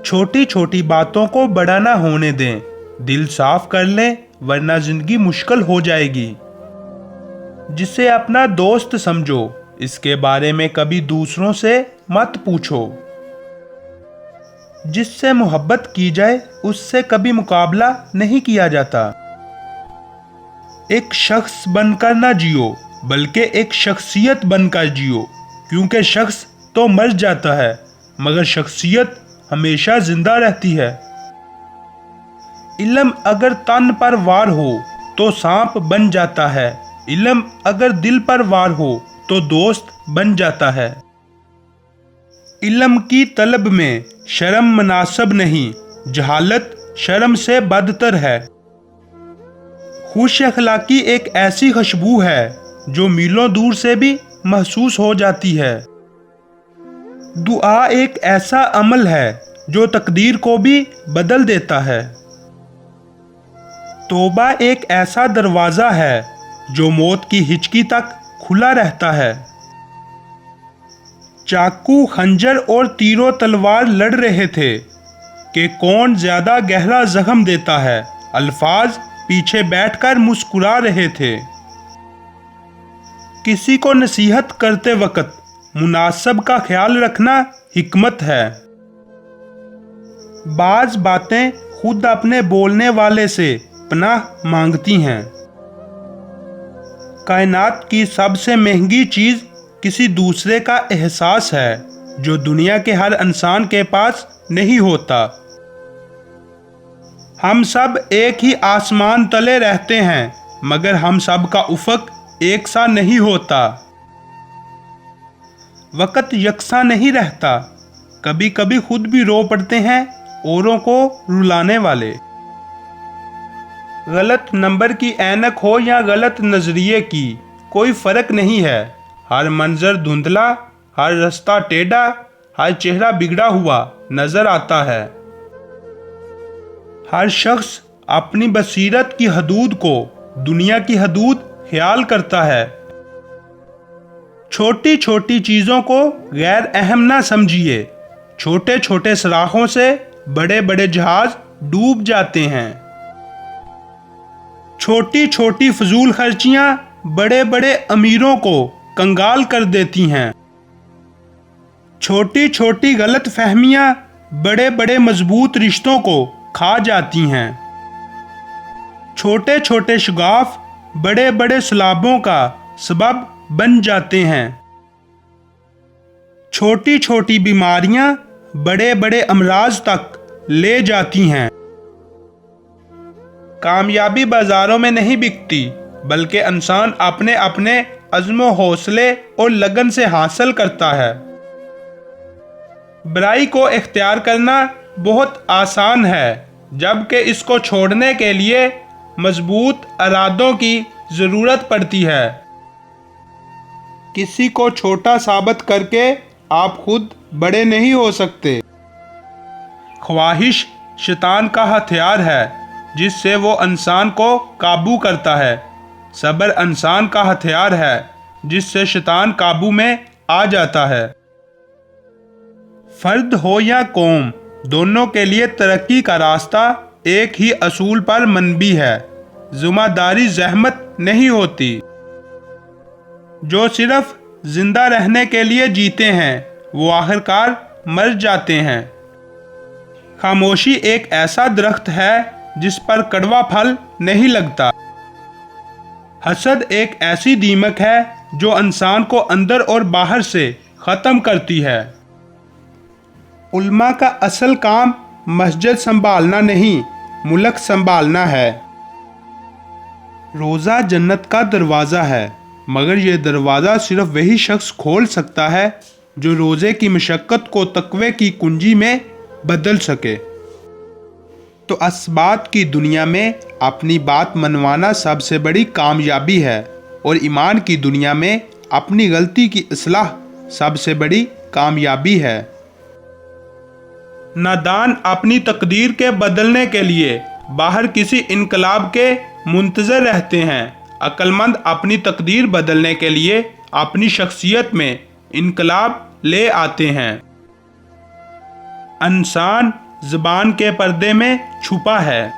छोटी छोटी बातों को बड़ा ना होने दें, दिल साफ कर लें वरना जिंदगी मुश्किल हो जाएगी। जिसे अपना दोस्त समझो, इसके बारे में कभी दूसरों से मत पूछो। जिससे मोहब्बत की जाए उससे कभी मुकाबला नहीं किया जाता। एक शख्स बनकर ना जियो बल्कि एक शख्सियत बनकर जियो, क्योंकि शख्स तो मर जाता है मगर शख्सियत हमेशा जिंदा रहती है। इल्म अगर तन पर वार हो तो सांप बन जाता है, इल्म अगर दिल पर वार हो तो दोस्त बन जाता है। इल्म की तलब में शर्म मुनासिब नहीं, जहालत शर्म से बदतर है। खुश अखलाकी एक ऐसी खुशबू है जो मीलों दूर से भी महसूस हो जाती है। दुआ एक ऐसा अमल है जो तकदीर को भी बदल देता है। तौबा एक ऐसा दरवाज़ा है जो मौत की हिचकी तक खुला रहता है। चाकू, खंजर और तीरों तलवार लड़ रहे थे कि कौन ज्यादा गहरा जख्म देता है। अल्फाज पीछे बैठकर मुस्कुरा रहे थे। किसी को नसीहत करते वक्त मुनासब का ख्याल रखना हिकमत है। बाज बातें खुद अपने बोलने वाले से पनाह मांगती हैं। कायनात की सबसे महंगी चीज किसी दूसरे का एहसास है, जो दुनिया के हर इंसान के पास नहीं होता। हम सब एक ही आसमान तले रहते हैं मगर हम सब का उफक एक सा नहीं होता। वक्त यकसा नहीं रहता, कभी कभी खुद भी रो पड़ते हैं औरों को रुलाने वाले। गलत नंबर की ऐनक हो या गलत नजरिए की, कोई फर्क नहीं है। हर मंजर धुंधला, हर रास्ता टेढ़ा, हर चेहरा बिगड़ा हुआ नजर आता है। हर शख्स अपनी बसीरत की हदूद को दुनिया की हदूद ख्याल करता है। छोटी छोटी चीजों को गैर अहम ना समझिए, छोटे छोटे सराखों से बड़े बड़े जहाज डूब जाते हैं। छोटी छोटी फजूल खर्चियां बड़े बड़े अमीरों को कंगाल कर देती हैं। छोटी छोटी गलत फहमियां बड़े बड़े मजबूत रिश्तों को खा जाती हैं। छोटे छोटे शगाफ बड़े बड़े सलाबों का सबब बन जाते हैं। छोटी छोटी बीमारियां बड़े बड़े अमराज तक ले जाती हैं। कामयाबी बाजारों में नहीं बिकती बल्कि इंसान अपने अपने अज़्म हौसले और लगन से हासिल करता है। बुराई को इख्तियार करना बहुत आसान है, जबकि इसको छोड़ने के लिए मजबूत इरादों की जरूरत पड़ती है। किसी को छोटा साबित करके आप खुद बड़े नहीं हो सकते। ख्वाहिश शैतान का हथियार है जिससे वो इंसान को काबू करता है। सब्र इंसान का हथियार है जिससे शैतान काबू में आ जाता है। फर्द हो या कौम, दोनों के लिए तरक्की का रास्ता एक ही असूल पर मनबी है। ज़िम्मेदारी ज़हमत नहीं होती। जो सिर्फ जिंदा रहने के लिए जीते हैं वो आखिरकार मर जाते हैं। खामोशी एक ऐसा दरख्त है जिस पर कड़वा फल नहीं लगता। हसद एक ऐसी दीमक है जो इंसान को अंदर और बाहर से ख़त्म करती है। उल्मा का असल काम मस्जिद संभालना नहीं, मुल्क संभालना है। रोज़ा जन्नत का दरवाज़ा है मगर यह दरवाज़ा सिर्फ वही शख्स खोल सकता है जो रोज़े की मशक्क़त को तक़वे की कुंजी में बदल सके। तो असबात की दुनिया में अपनी बात मनवाना सबसे बड़ी कामयाबी है और ईमान की दुनिया में अपनी गलती की इस्लाह सबसे बड़ी कामयाबी है। नादान अपनी तकदीर के बदलने के लिए बाहर किसी इनकलाब के मुंतज़र रहते हैं। अक्लमंद अपनी तकदीर बदलने के लिए अपनी शख्सियत में इनकलाब ले आते हैं। इंसान زبان کے پردے میں چھپا ہے۔